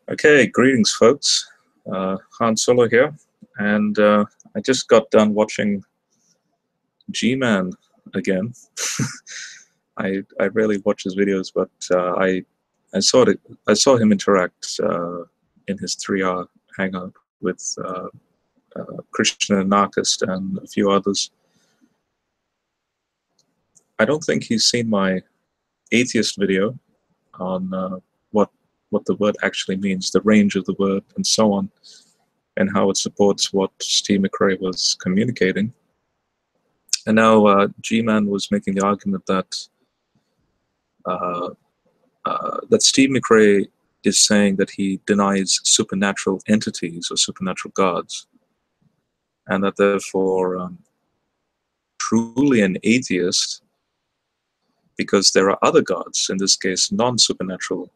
Okay, greetings, folks. Han Solo here, and I just got done watching G-Man again. I rarely watch his videos, but I saw him interact in his 3-hour hangout with Christian Anarchist and a few others. I don't think he's seen my atheist video on what the word actually means, the range of the word, and so on, and how it supports what Steve McRae was communicating. And now G-Man was making the argument that that Steve McRae is saying that he denies supernatural entities or supernatural gods, and that therefore truly an atheist, because there are other gods, in this case non-supernatural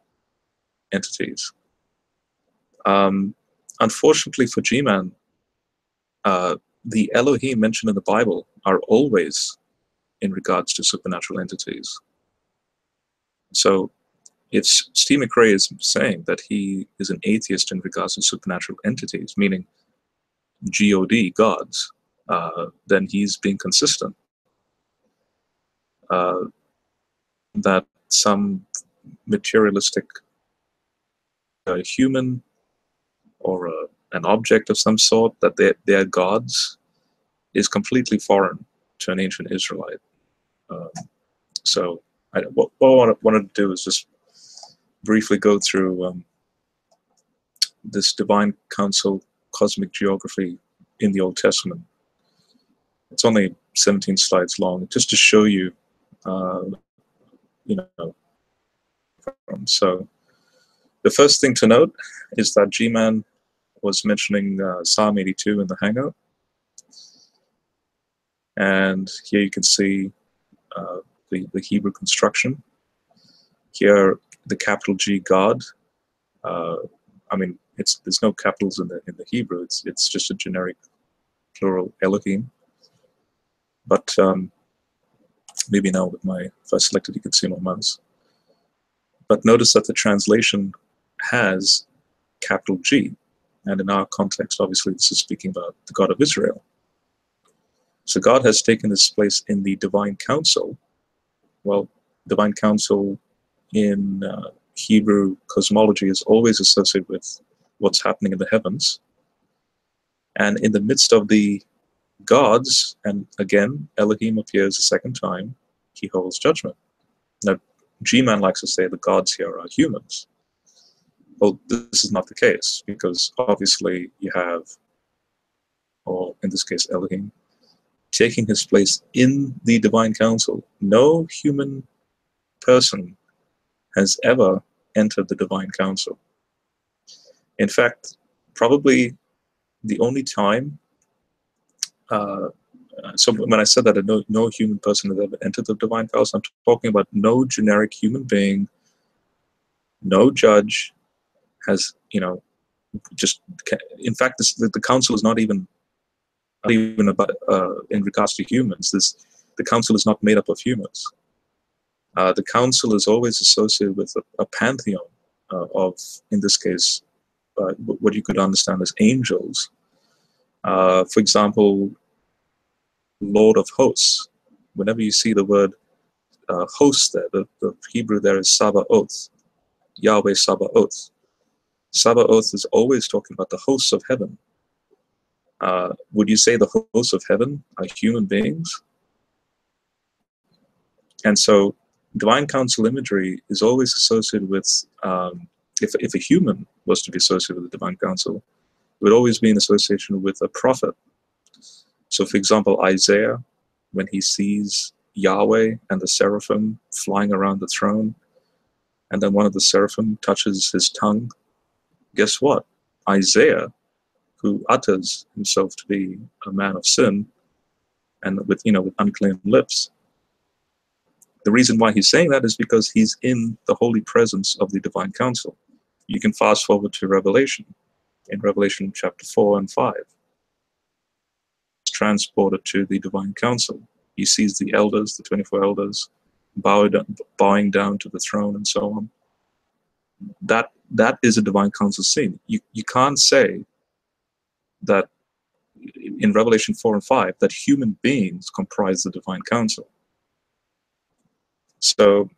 entities. Unfortunately for G-Man, the Elohim mentioned in the Bible are always in regards to supernatural entities. So if Steve McRae is saying that he is an atheist in regards to supernatural entities, meaning God, gods, then he's being consistent. That some materialistic human or an object of some sort, that they're gods, is completely foreign to an ancient Israelite. So what I wanted to do is just briefly go through this divine council cosmic geography in the Old Testament. It's only 17 slides long, just to show you, So the first thing to note is that G-Man was mentioning Psalm 82 in the Hangout. And here you can see the Hebrew construction. Here, the capital G, God. I mean, there's no capitals in the Hebrew. It's just a generic plural Elohim. But maybe now with if I select it, you can see my mouse. But notice that the translation has capital G, and in our context, obviously, this is speaking about the God of Israel. So God has taken his place in the divine council. Well, divine council in Hebrew cosmology is always associated with what's happening in the heavens. And in the midst of the gods, and again, Elohim appears a second time, he holds judgment. Now, G-Man likes to say the gods here are humans. Well, this is not the case, because obviously you have, or in this case, Elohim, taking his place in the divine council. No human person has ever entered the divine council. In fact, probably the only time, so when I said that no human person has ever entered the divine council, I'm talking about no generic human being, no judge has, just, in fact, the council is not even about, in regards to humans, the council is not made up of humans. The council is always associated with a pantheon of, in this case, what you could understand as angels. For example, Lord of Hosts. Whenever you see the word host there, the Hebrew there is Sabaoth, Yahweh Sabaoth. Sabaoth is always talking about the hosts of heaven. Would you say the hosts of heaven are human beings? And so divine council imagery is always associated with, if a human was to be associated with the divine council, it would always be in association with a prophet. So for example, Isaiah, when he sees Yahweh and the seraphim flying around the throne, and then one of the seraphim touches his tongue, guess what? Isaiah, who utters himself to be a man of sin, and with unclean lips, the reason why he's saying that is because he's in the holy presence of the divine council. You can fast forward to Revelation. In Revelation chapter 4 and 5, he's transported to the divine council. He sees the elders, the 24 elders, bowing down to the throne and so on. That that is a divine council scene. You can't say that in Revelation 4 and 5 that human beings comprise the divine council. So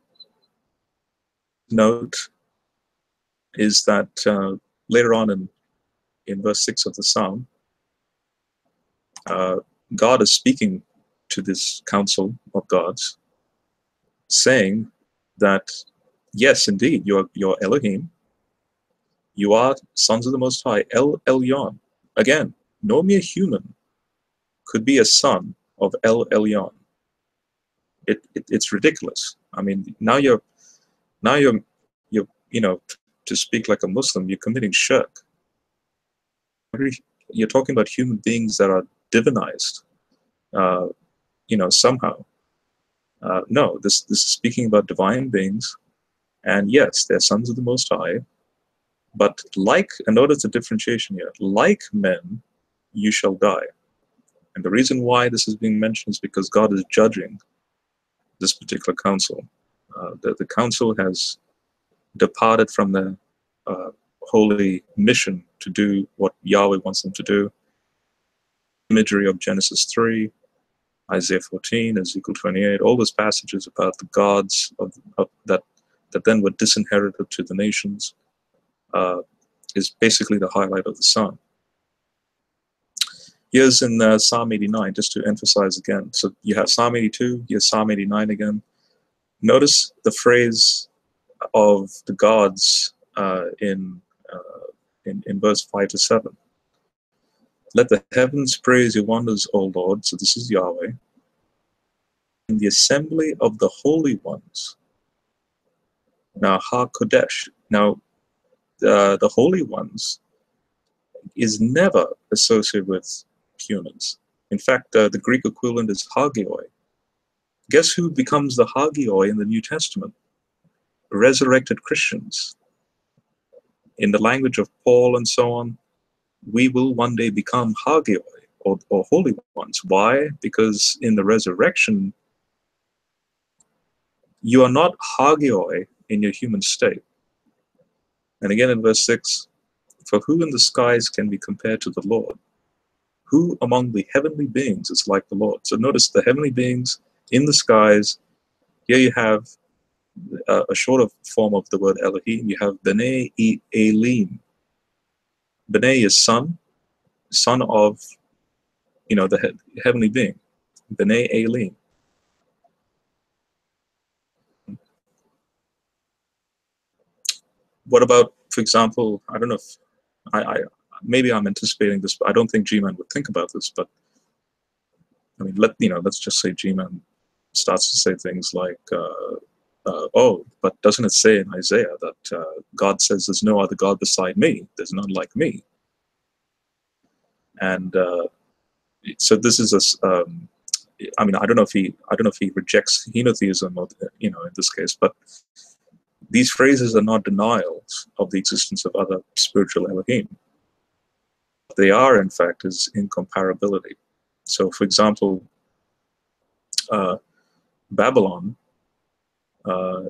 note is that later on in verse 6 of the Psalm, God is speaking to this council of gods, saying that, yes, indeed, you're Elohim, you are sons of the Most High, El Elyon. Again, no mere human could be a son of El Elyon. It's ridiculous. I mean, now you're to speak like a Muslim, you're committing shirk. You're talking about human beings that are divinized, somehow. No, this is speaking about divine beings, and yes, they're sons of the Most High, but and notice the differentiation here, like men, you shall die. And the reason why this is being mentioned is because God is judging this particular council. The council has departed from the holy mission to do what Yahweh wants them to do. Imagery of Genesis 3, Isaiah 14, Ezekiel 28, all those passages about the gods that then were disinherited to the nations is basically the highlight of the psalm. Here's in Psalm 89, just to emphasize again. So you have Psalm 82, here's Psalm 89 again. Notice the phrase of the gods in verse 5 to 7. Let the heavens praise your wonders, O Lord. So this is Yahweh. In the assembly of the holy ones. Now, HaKodesh. Now, the holy ones is never associated with humans. In fact, the Greek equivalent is Hagioi. Guess who becomes the Hagioi in the New Testament? Resurrected Christians. In the language of Paul and so on, we will one day become Hagioi, or holy ones. Why? Because in the resurrection, you are not Hagioi in your human state. And again in verse 6, for who in the skies can be compared to the Lord? Who among the heavenly beings is like the Lord? So notice the heavenly beings in the skies. Here you have a shorter form of the word Elohim. You have B'nai Elim. B'nai is son of, the heavenly being. B'nai Elim. What about, for example, I don't know if maybe I'm anticipating this, but I don't think G-Man would think about this. But I mean, let's just say G-Man starts to say things like, "Oh, but doesn't it say in Isaiah that God says there's no other God beside me? There's none like me." And so this is I mean, I don't know if he rejects henotheism, or, in this case, but these phrases are not denials of the existence of other spiritual Elohim. What they are, in fact, is incomparability. So, for example, Babylon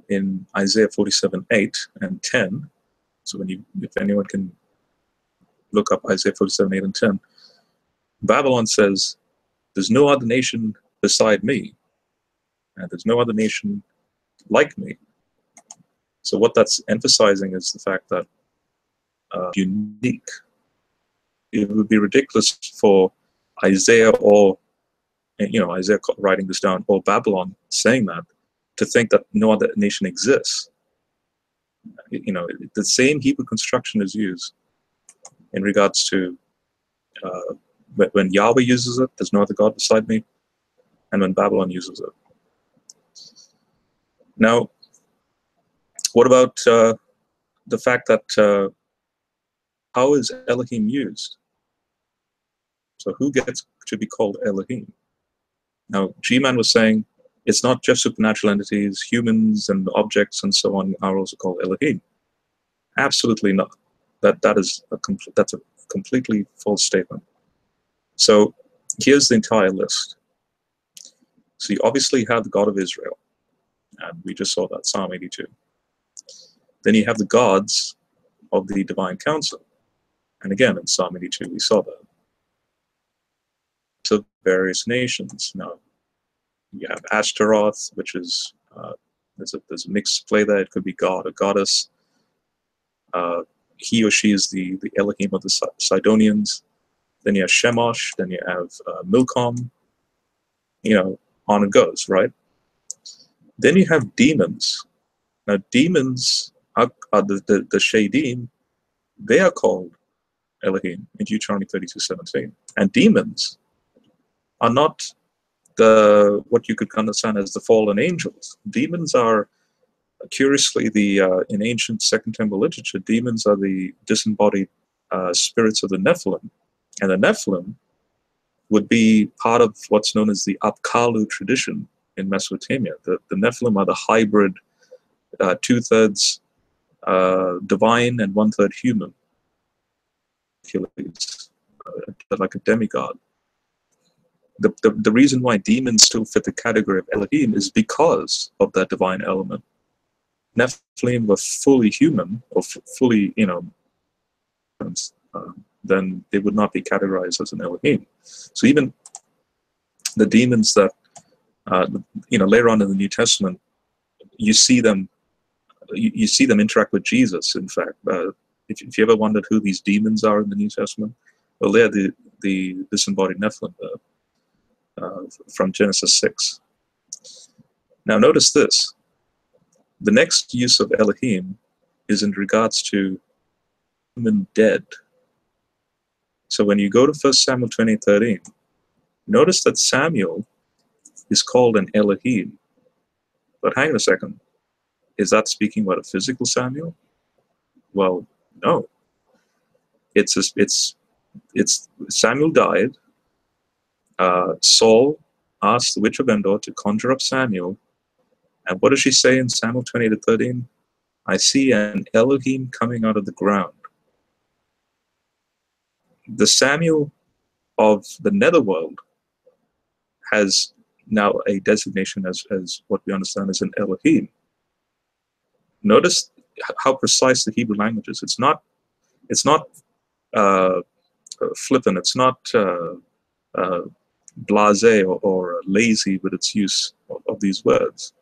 in Isaiah 47:8 and 10. So, if anyone can look up Isaiah 47:8 and 10, Babylon says, "There's no other nation beside me, and there's no other nation like me." So what that's emphasizing is the fact that unique. It would be ridiculous for Isaiah or Isaiah writing this down, or Babylon saying that, to think that no other nation exists. The same Hebrew construction is used in regards to when Yahweh uses it, there's no other God beside me, and when Babylon uses it. Now, what about the fact that how is Elohim used? So who gets to be called Elohim? Now, G-Man was saying it's not just supernatural entities, humans and objects and so on are also called Elohim. Absolutely not. That's a completely false statement. So here's the entire list. So you obviously have the God of Israel, and we just saw that, Psalm 82. Then you have the gods of the divine council. And again, in Psalm 82, we saw that. So various nations. Now, you have Ashtaroth, which is, there's a mixed play there. It could be god or goddess. He or she is the Elohim of the Sidonians. Then you have Shemosh. Then you have Milcom. On it goes, right? Then you have demons. Now, demons are the Shadim. They are called Elohim in Deuteronomy 32:17. And demons are not what you could understand as the fallen angels. Demons are, curiously, in ancient Second Temple literature, demons are the disembodied spirits of the Nephilim. And the Nephilim would be part of what's known as the Apkallu tradition in Mesopotamia. The Nephilim are the hybrid, 2/3 divine and 1/3 human, like a demigod. The reason why demons still fit the category of Elohim is because of that divine element. Nephilim were fully human, or fully, then they would not be categorized as an Elohim. So even the demons that, later on in the New Testament, you see them interact with Jesus. In fact, if you ever wondered who these demons are in the New Testament, well, they're the disembodied Nephilim from Genesis 6. Now, notice this. The next use of Elohim is in regards to human dead. So when you go to 1 Samuel 20:13, notice that Samuel is called an Elohim. But hang on a second. Is that speaking about a physical Samuel? Well, no. It's Samuel died. Saul asked the witch of Endor to conjure up Samuel. And what does she say in Samuel 20:13? I see an Elohim coming out of the ground. The Samuel of the netherworld has now a designation as what we understand as an Elohim. Notice how precise the Hebrew language is. It's not flippant. It's not blasé or lazy with its use of these words.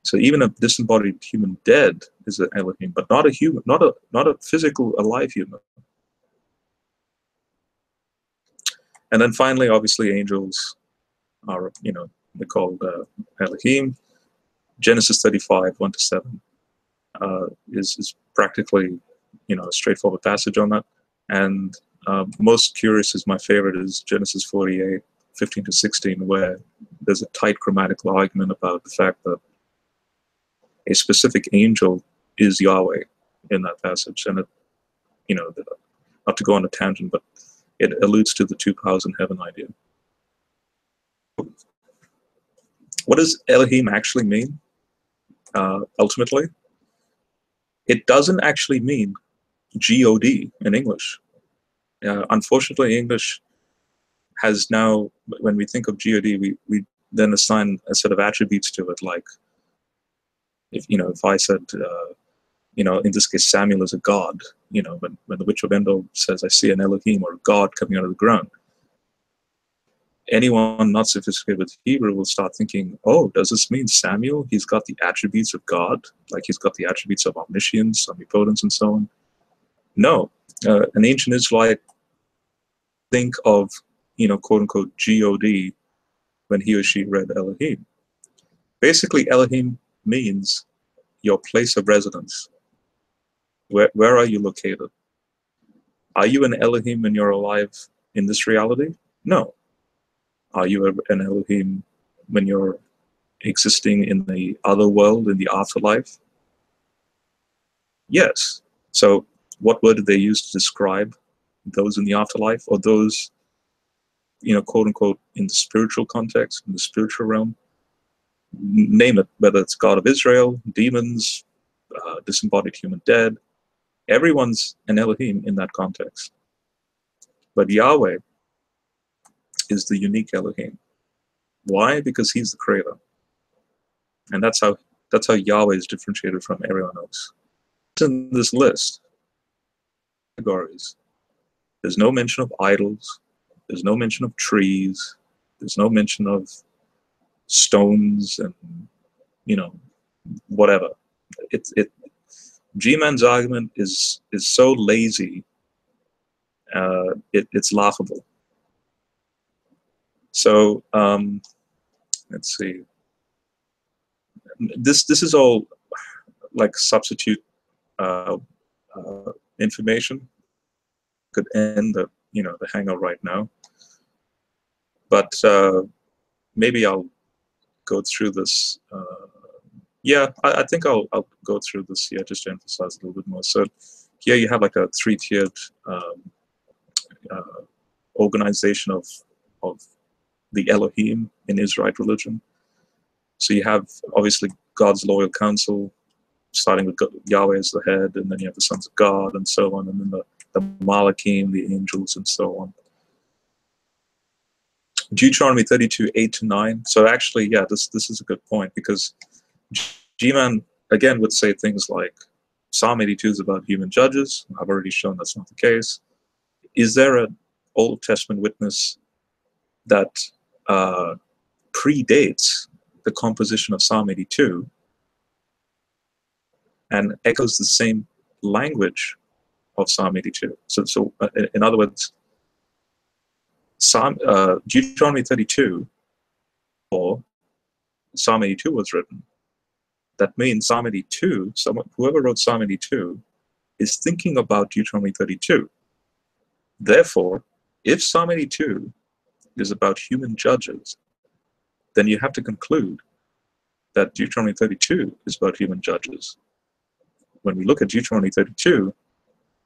So even a disembodied human dead is an Elohim, but not a human, not a physical alive human. And then finally, obviously, angels are, they're called Elohim. Genesis 35:1-7 is practically, a straightforward passage on that. And most curious is my favorite is Genesis 48:15-16, where there's a tight grammatical argument about the fact that a specific angel is Yahweh in that passage. And it, not to go on a tangent, but it alludes to the two powers in heaven idea. What does Elohim actually mean, ultimately? It doesn't actually mean G-O-D in English. Unfortunately, English has now, when we think of G-O-D, we then assign a set of attributes to it, like, if I said, in this case, Samuel is a god, when the witch of Endor says, I see an Elohim or a god coming out of the ground, anyone not sophisticated with Hebrew will start thinking, oh, does this mean Samuel? He's got the attributes of God, like he's got the attributes of omniscience, omnipotence, and so on. No, an ancient Israelite think of, quote unquote, G-O-D when he or she read Elohim. Basically, Elohim means your place of residence. Where are you located? Are you an Elohim when you're alive in this reality? No. Are you an Elohim when you're existing in the other world, in the afterlife? Yes. So what word did they use to describe those in the afterlife, or those, quote unquote, in the spiritual context, in the spiritual realm? Name it, whether it's God of Israel, demons, disembodied human dead. Everyone's an Elohim in that context. But Yahweh is the unique Elohim. Why? Because he's the creator. And that's how Yahweh is differentiated from everyone else. In this list, categories. There's no mention of idols. There's no mention of trees. There's no mention of stones and, whatever. G-Man's argument is so lazy, it's laughable. So let's see. This is all like substitute information. Could end the the hangout right now, but maybe I'll go through this. Yeah, I think I'll go through this here just to emphasize a little bit more. So here you have like a three-tiered organization of the Elohim in Israelite religion. So you have obviously God's loyal council, starting with Yahweh as the head, and then you have the sons of God and so on, and then the Amalekites, the angels, and so on. Deuteronomy 32, 8-9. So actually, yeah, this is a good point, because G-Man, again, would say things like, Psalm 82 is about human judges. I've already shown that's not the case. Is there an Old Testament witness that predates the composition of Psalm 82 and echoes the same language of Psalm 82? So in other words, Deuteronomy 32 or Psalm 82 was written. That means Psalm 82, whoever wrote Psalm 82 is thinking about Deuteronomy 32. Therefore, if Psalm 82 is about human judges, then you have to conclude that Deuteronomy 32 is about human judges. When we look at Deuteronomy 32,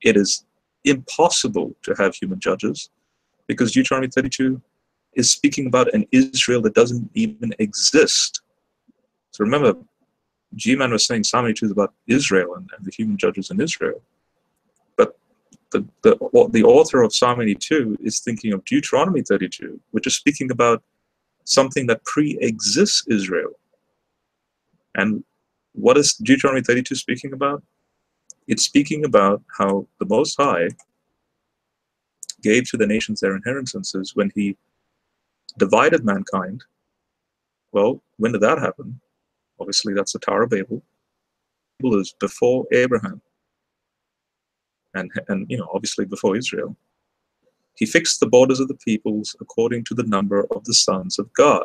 it is impossible to have human judges, because Deuteronomy 32 is speaking about an Israel that doesn't even exist. So remember, G-Man was saying Psalm 82 is about Israel and the human judges in Israel. But the author of Psalm 82 is thinking of Deuteronomy 32, which is speaking about something that pre-exists Israel. And what is Deuteronomy 32 speaking about? It's speaking about how the Most High gave to the nations their inheritances when he divided mankind. Well, when did that happen? Obviously, that's the Tower of Babel. Babel is before Abraham, and obviously before Israel. He fixed the borders of the peoples according to the number of the sons of God.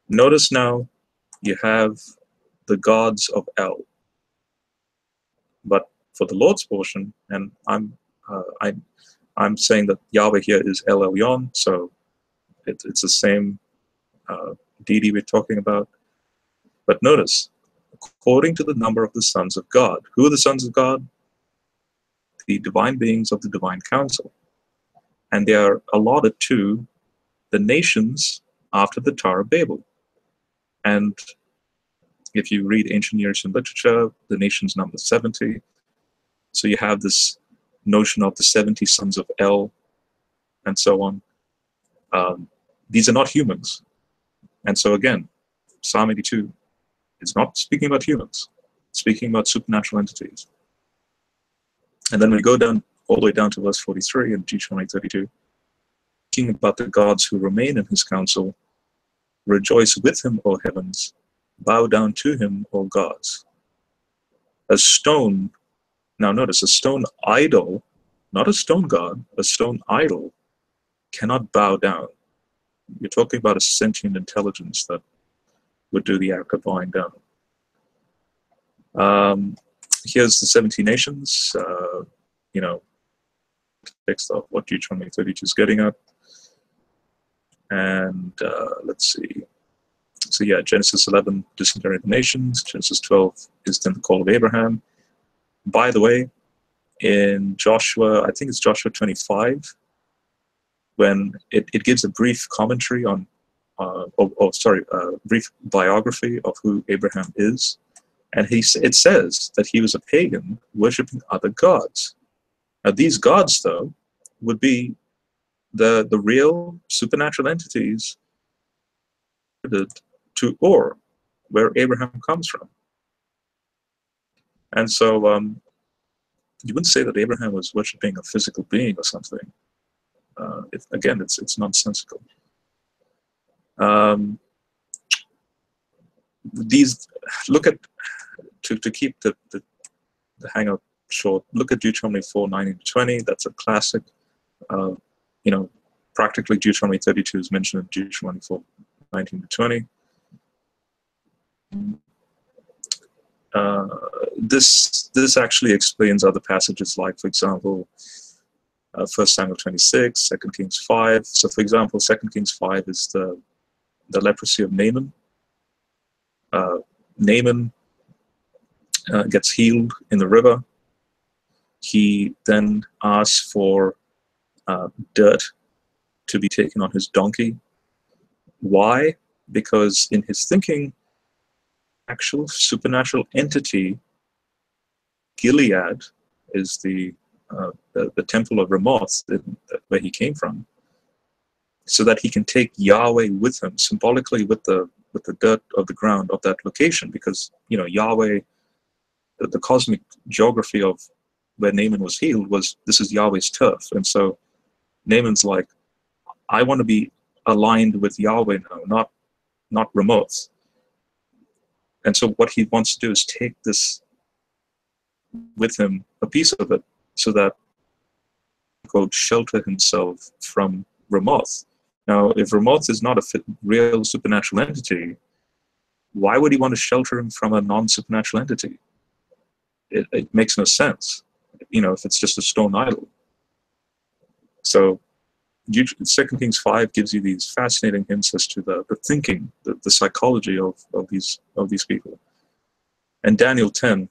Notice now you have the gods of El. But for the Lord's portion, and I'm saying that Yahweh here is El Elyon, so it's the same deity we're talking about. But notice, according to the number of the sons of God. Who are the sons of God? The divine beings of the divine council. And they are allotted to the nations after the Tower of Babel. And if you read ancient Near Eastern literature, the nations number 70. So you have this notion of the 70 sons of El, and so on. These are not humans. And so again, Psalm 82 is not speaking about humans, it's speaking about supernatural entities. And then we go down all the way down to verse 43 in Deuteronomy 32, speaking about the gods who remain in his council. Rejoice with him, O heavens, bow down to him, O gods. A stone, now notice, a stone idol, not a stone god, a stone idol cannot bow down. You're talking about a sentient intelligence that would do the act of bowing down. Here's the 70 nations, text of what Deuteronomy 32 is getting at. And let's see. So yeah, Genesis 11, disintegrate the nations. Genesis 12 is then the call of Abraham. By the way, in Joshua, I think it's Joshua 25, when it gives a brief commentary on, brief biography of who Abraham is. And it says that he was a pagan worshipping other gods. Now these gods, though, would be the real supernatural entities to Ur, where Abraham comes from. And so you wouldn't say that Abraham was worshiping a physical being or something. Again, it's nonsensical. These look at to keep the hangout short. Look at Deuteronomy 4:19-20. That's a classic. Practically Deuteronomy 32 is mentioned in Deuteronomy 4:19-20. This actually explains other passages, like, for example, 1 Samuel 26, 2 Kings 5. So, for example, 2 Kings 5 is the leprosy of Naaman. Naaman gets healed in the river. He then asks for dirt to be taken on his donkey. Why? Because in his thinking, actual supernatural entity, Gilead, is the temple of Ramoth, where he came from, so that he can take Yahweh with him, symbolically with the dirt of the ground of that location, because Yahweh, the cosmic geography of where Naaman was healed was, this is Yahweh's turf, and so Naaman's like, I want to be aligned with Yahweh now, not Ramoth. And so what he wants to do is take this with him, a piece of it, so that he could shelter himself from Ramoth. Now, if Ramoth is not a real supernatural entity, why would he want to shelter him from a non-supernatural entity? It makes no sense, if it's just a stone idol. So 2 Kings 5 gives you these fascinating hints as to the thinking, the psychology of these people. And Daniel 10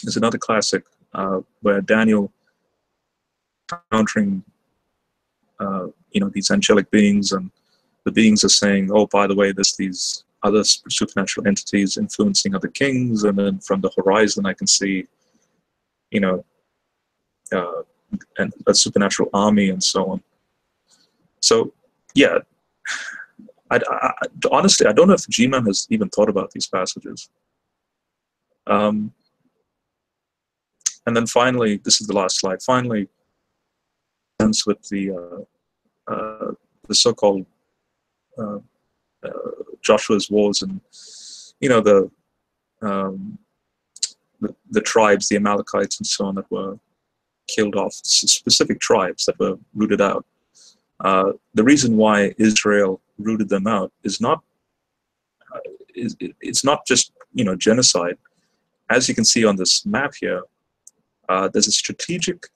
is another classic where Daniel, encountering these angelic beings, and the beings are saying, oh, by the way, there's these other supernatural entities influencing other kings, and then from the horizon I can see and a supernatural army and so on. So yeah, honestly, I don't know if G-Man has even thought about these passages. And then finally, this is the last slide. Finally, ends with the so-called Joshua's wars, and the tribes, the Amalekites and so on, that were killed off, specific tribes that were rooted out. The reason why Israel rooted them out is not it's not just genocide. As you can see on this map here, there's a strategic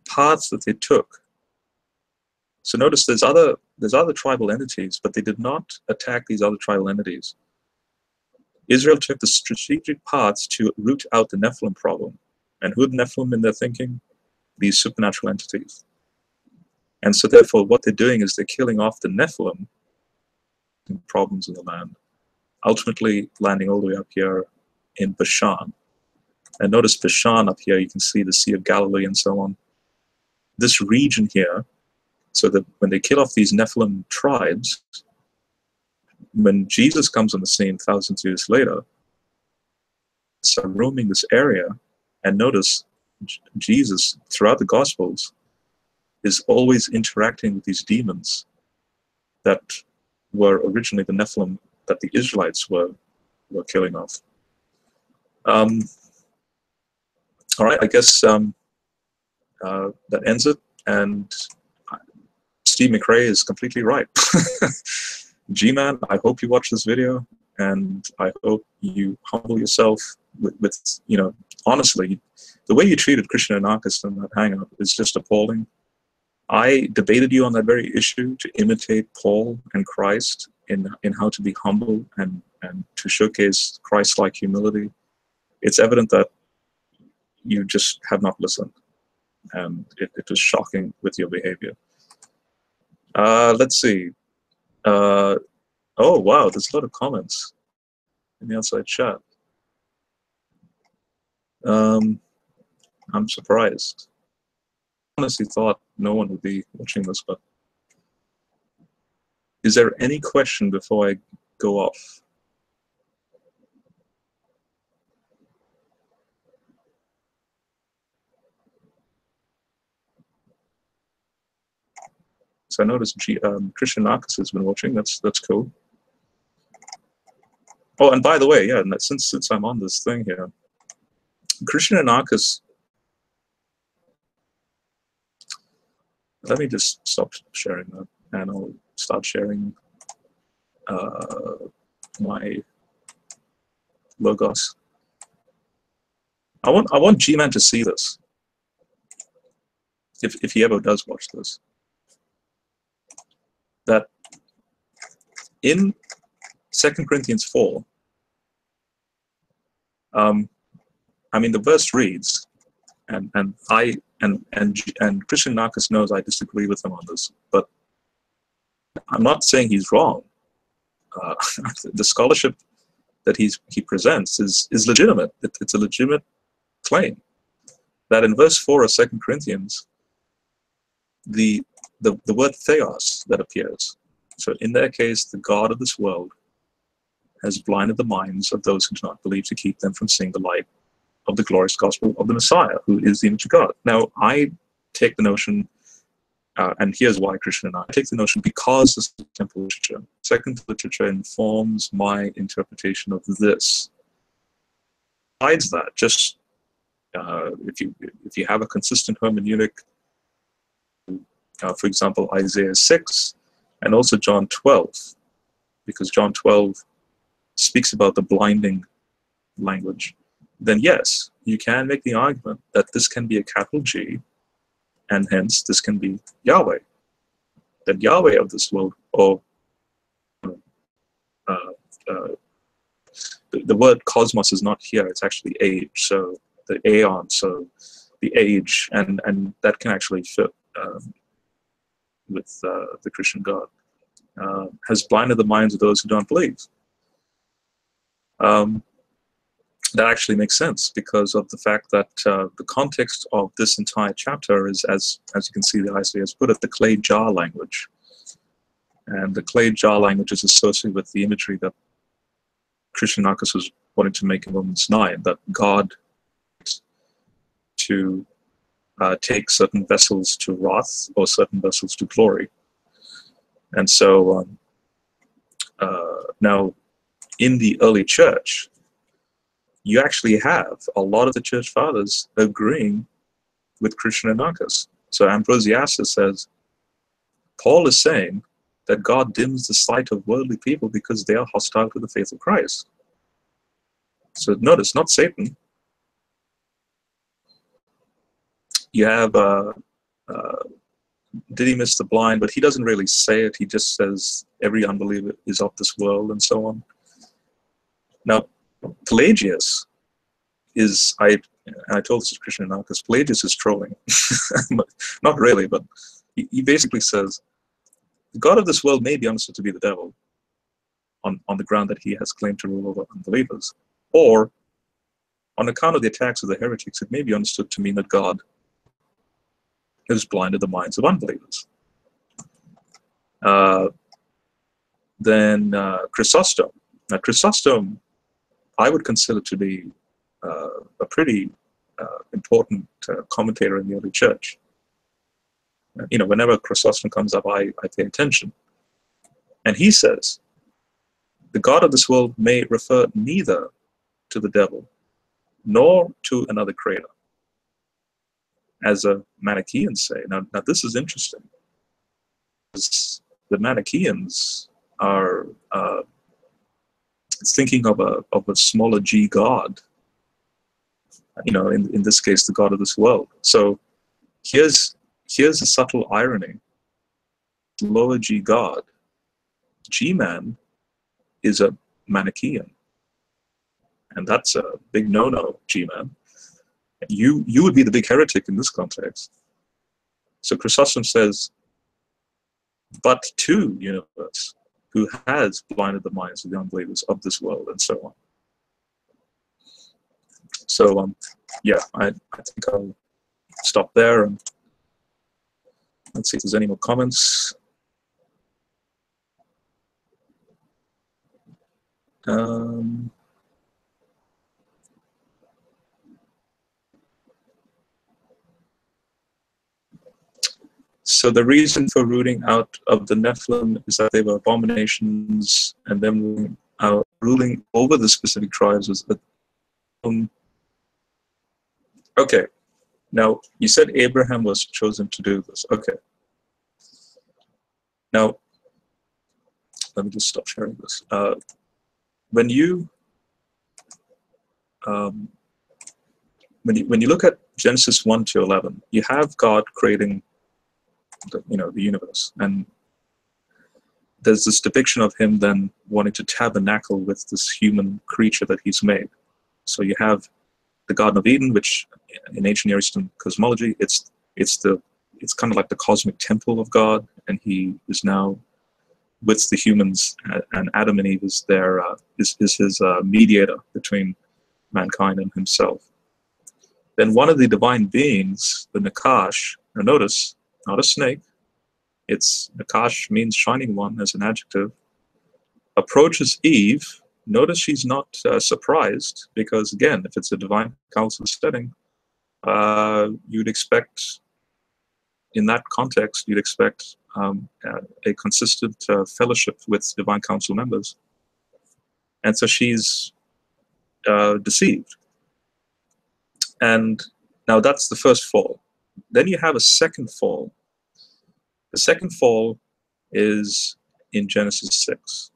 path that they took. So notice there's other tribal entities, but they did not attack these other tribal entities. Israel took the strategic paths to root out the Nephilim problem. And who are the Nephilim in their thinking? These supernatural entities. And so therefore what they're doing is they're killing off the Nephilim problems in the land, ultimately landing all the way up here in Bashan. And notice Bashan up here, you can see the Sea of Galilee and so on. This region here, so that when they kill off these Nephilim tribes, when Jesus comes on the scene thousands of years later, start roaming this area, and notice Jesus, throughout the Gospels, is always interacting with these demons that were originally the Nephilim that the Israelites were killing off. All right, I guess that ends it, and Steve McRae is completely right. G-Man, I hope you watch this video, and I hope you humble yourself with honestly, the way you treated Christian anarchists in that hangout is just appalling. I debated you on that very issue to imitate Paul and Christ in how to be humble and to showcase Christ-like humility. It's evident that you just have not listened, and it was shocking with your behavior. Let's see. Oh wow, there's a lot of comments in the outside chat. I'm surprised. I honestly thought no one would be watching this, but is there any question before I go off? I noticed Christian Marcus has been watching. That's cool. Oh, and by the way, yeah, and since I'm on this thing here, Christian Anarchist. Let me just stop sharing that, and I'll start sharing my logos. I want G-Man to see this, if he ever does watch this. That in 2 Corinthians 4, I mean, the verse reads, and Christian Narcus knows I disagree with him on this, but I'm not saying he's wrong. The scholarship that he presents is legitimate. It's a legitimate claim that in verse 4 of 2 Corinthians, the word theos that appears. So in their case, the God of this world has blinded the minds of those who do not believe to keep them from seeing the light of the glorious gospel of the Messiah, who is the image of God. Now, I take the notion, and here's why Christian and I take the notion, because this is temple literature. Second literature informs my interpretation of this. Besides that, just if you have a consistent hermeneutic, for example, Isaiah 6, and also John 12, because John 12 speaks about the blinding language, then yes, you can make the argument that this can be a capital G, and hence this can be Yahweh. That Yahweh of this world, or the word cosmos is not here, it's actually age, so the aeon, so the age, and that can actually fit with the Christian God, has blinded the minds of those who don't believe. That actually makes sense because of the fact that the context of this entire chapter is, as you can see, the Isaiah has put it, the clay jar language. And the clay jar language is associated with the imagery that Christian Marcus was wanting to make in Romans 9, that God to take certain vessels to wrath or certain vessels to glory. And so now in the early church, you actually have a lot of the church fathers agreeing with Christian Anarchists. So Ambrosiasis says, Paul is saying that God dims the sight of worldly people because they are hostile to the faith of Christ. So notice, not Satan. You have Didymus the blind, but he doesn't really say it. He just says every unbeliever is of this world and so on. Now, Pelagius is, I told this to Christian Anarchist, Pelagius is trolling. Not really, but he basically says, the God of this world may be understood to be the devil on the ground that he has claimed to rule over unbelievers. Or, on account of the attacks of the heretics, it may be understood to mean that God has blinded the minds of unbelievers. Then Chrysostom. Now, Chrysostom, I would consider to be a pretty important commentator in the early church. You know, whenever Chrysostom comes up, I pay attention. And he says, the God of this world may refer neither to the devil nor to another creator, as a Manichaeans say. Now this is interesting. The Manichaeans are thinking of a smaller G God. You know, in this case, the God of this world. So here's a subtle irony. Lower G God, G-man, is a Manichaean, and that's a big no-no, G-man. You would be the big heretic in this context. So Chrysostom says, but to universe, who has blinded the minds of the unbelievers of this world, and so on. So yeah, I think I'll stop there and let's see if there's any more comments. So the reason for rooting out of the Nephilim is that they were abominations, and them ruling over the specific tribes was okay. Now you said Abraham was chosen to do this. Okay. Now let me just stop sharing this. When you when you look at Genesis 1 to 11, you have God creating the universe, and there's this depiction of him then wanting to tabernacle with this human creature that he's made. So you have the Garden of Eden, which in ancient Near Eastern cosmology, it's kind of like the cosmic temple of God, and he is now with the humans, and Adam and Eve is his mediator between mankind and himself. Then one of the divine beings, the Nakash, now notice, not a snake, it's Nakash means shining one as an adjective, approaches Eve. Notice she's not surprised, because again, if it's a divine council setting, you'd expect, in that context, you'd expect a consistent fellowship with divine council members. And so she's deceived. And now that's the first fall. Then you have a second fall. The second fall is in Genesis 6,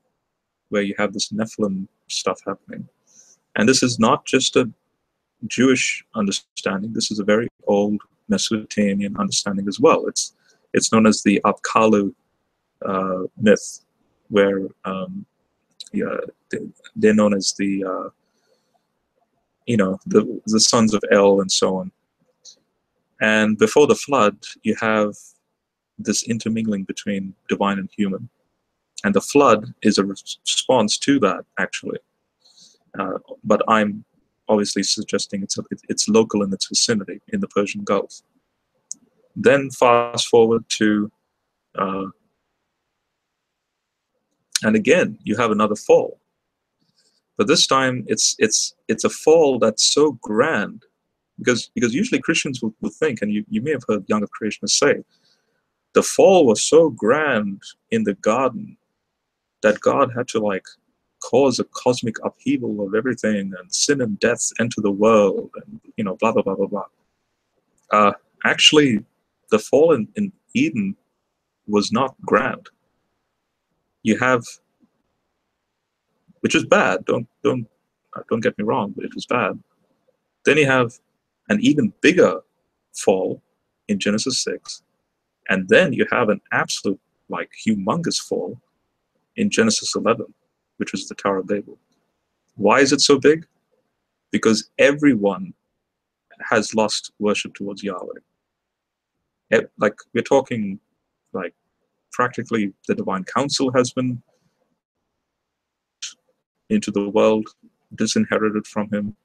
where you have this Nephilim stuff happening. And this is not just a Jewish understanding. This is a very old Mesopotamian understanding as well. It's known as the Apkallu myth, where they're known as the the sons of El and so on. And before the flood, you have this intermingling between divine and human, and the flood is a response to that, actually. But I'm obviously suggesting it's local in its vicinity in the Persian Gulf. Then fast forward to, and again you have another fall, but this time it's a fall that's so grand, because usually Christians will think, and you may have heard younger creationists say, the fall was so grand in the garden that God had to cause a cosmic upheaval of everything, and sin and death enter the world, and blah blah blah blah blah. Actually, the fall in Eden was not grand. You have, which is bad. Don't get me wrong, but it was bad. Then you have an even bigger fall in Genesis 6, and then you have an absolute humongous fall in Genesis 11, which was the Tower of Babel. Why is it so big? Because everyone has lost worship towards Yahweh. We're talking, practically the divine council has been into the world, disinherited from him,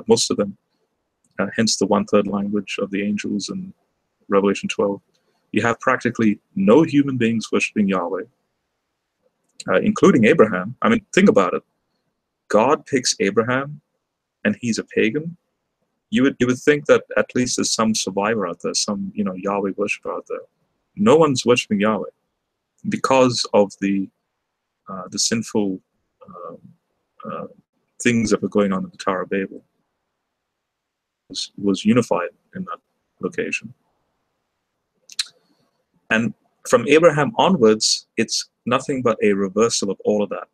most of them, hence the 1/3 language of the angels in Revelation 12. You have practically no human beings worshiping Yahweh, including Abraham. I mean, think about it. God picks Abraham, and he's a pagan. You would think that at least there's some survivor out there, some Yahweh worshiper out there. No one's worshiping Yahweh because of the sinful things that were going on in the Tower of Babel. Was unified in that location. And from Abraham onwards, it's nothing but a reversal of all of that.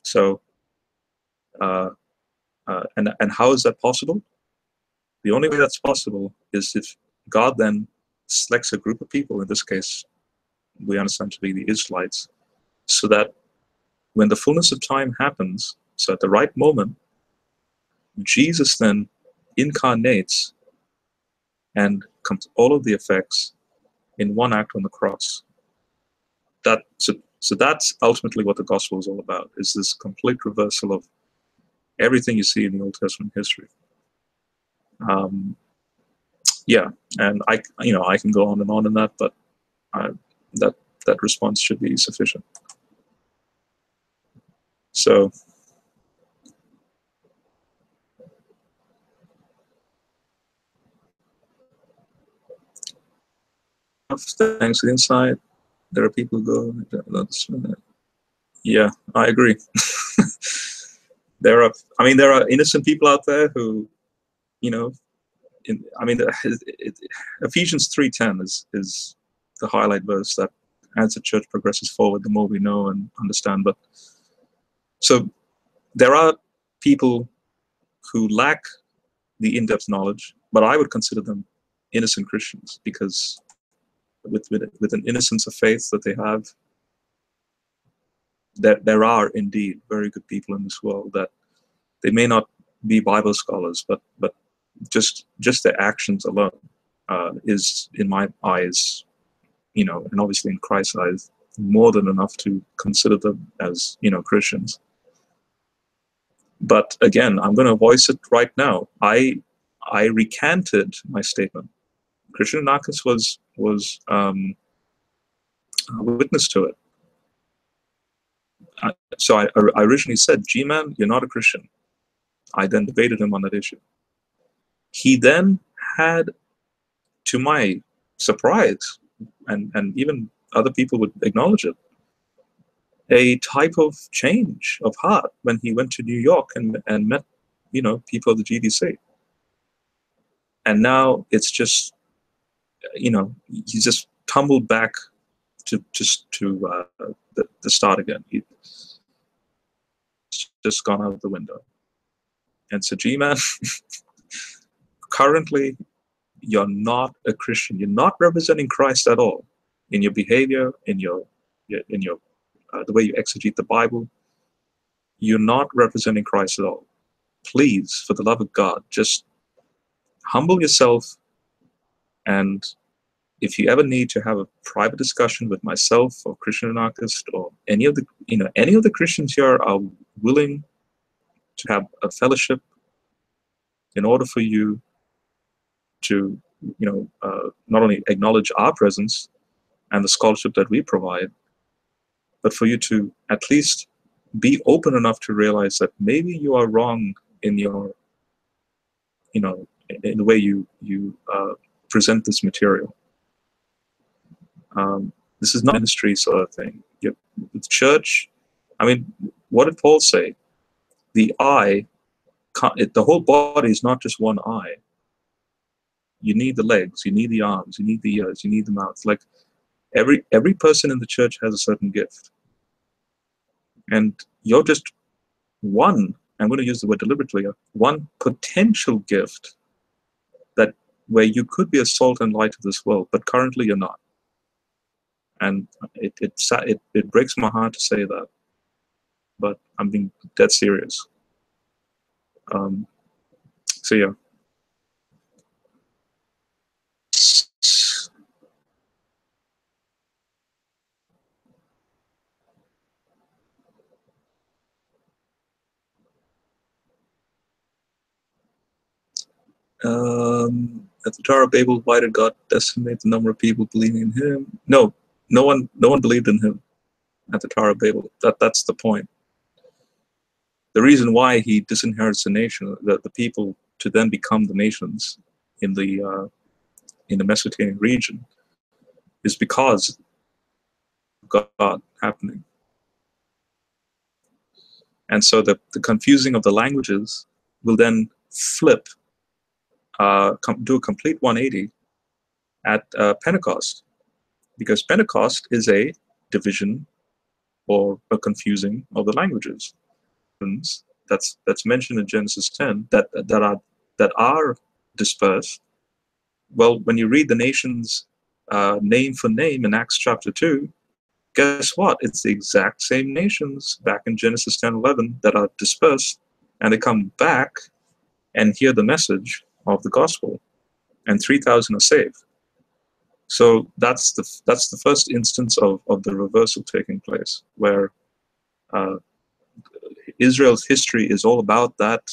So, and how is that possible? The only way that's possible is if God then selects a group of people, in this case, we understand to be the Israelites, so that when the fullness of time happens, so at the right moment, Jesus then incarnates and comes all of the effects in one act on the cross. So that's ultimately what the gospel is all about, is this complete reversal of everything you see in the Old Testament history. Yeah, and I can go on in that, but that response should be sufficient. So of things to the inside. There are people who go, yeah, I agree. There are, I mean, there are innocent people out there who, you know, Ephesians 3:10 is the highlight verse that as the church progresses forward, the more we know and understand. But so there are people who lack the in-depth knowledge, but I would consider them innocent Christians because with an innocence of faith that they have, that there are indeed very good people in this world that they may not be Bible scholars, but just their actions alone is, in my eyes, and obviously in Christ's eyes, more than enough to consider them as Christians. But again, I'm going to voice it right now. I recanted my statement. Christian anarchist was a witness to it. So I originally said, G-Man, you're not a Christian. I then debated him on that issue. He then had, to my surprise, and even other people would acknowledge it, a type of change of heart when he went to New York and met, people of the GDC. And now it's just, he's just tumbled back to the start again. He's just gone out of the window. And so, G-Man, currently, you're not a Christian. You're not representing Christ at all in your behavior, in your the way you exegete the Bible. You're not representing Christ at all. Please, for the love of God, just humble yourself. And if you ever need to have a private discussion with myself or Christian anarchist or any of the Christians here are willing to have a fellowship in order for you to, not only acknowledge our presence and the scholarship that we provide, but for you to at least be open enough to realize that maybe you are wrong in your, in the way you present this material. This is not a ministry sort of thing. The church, what did Paul say? The eye, the whole body is not just one eye. You need the legs, you need the arms, you need the ears, you need the mouth. Like every person in the church has a certain gift. And you're just one, I'm going to use the word deliberately, one potential gift where you could be a salt and light of this world, but currently you're not. And it breaks my heart to say that, but I'm being dead serious. So yeah. At the Tower of Babel, why did God decimate the number of people believing in Him? No one believed in Him at the Tower of Babel. That's the point. The reason why He disinherits the nation, the people, to then become the nations in the Mesopotamian region, is because of God happening. And so the confusing of the languages will then flip, do a complete 180 at Pentecost, because Pentecost is a division or a confusing of the languages. That's mentioned in Genesis 10 that are dispersed. Well, when you read the nations name for name in Acts chapter 2, guess what? It's the exact same nations back in Genesis 10:11 that are dispersed, and they come back and hear the message of the gospel, and 3,000 are saved. So that's the first instance of the reversal taking place, where Israel's history is all about that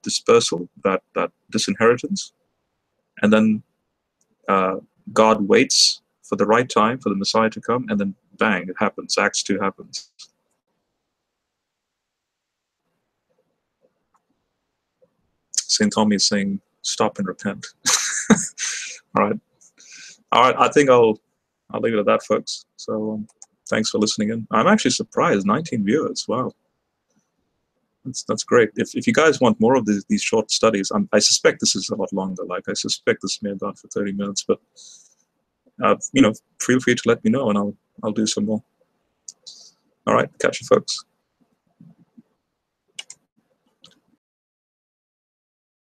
dispersal, that disinheritance, and then God waits for the right time for the Messiah to come, and then bang, it happens. Acts 2 happens. St. Tommy is saying, stop and repent. All right. All right, I think I'll leave it at that, folks. So thanks for listening in. I'm actually surprised, 19 viewers. Wow, that's great. If you guys want more of these short studies, I suspect this is a lot longer. Like I suspect this may have gone for 30 minutes, but you know, feel free to let me know, and I'll do some more. All right, catch you, folks.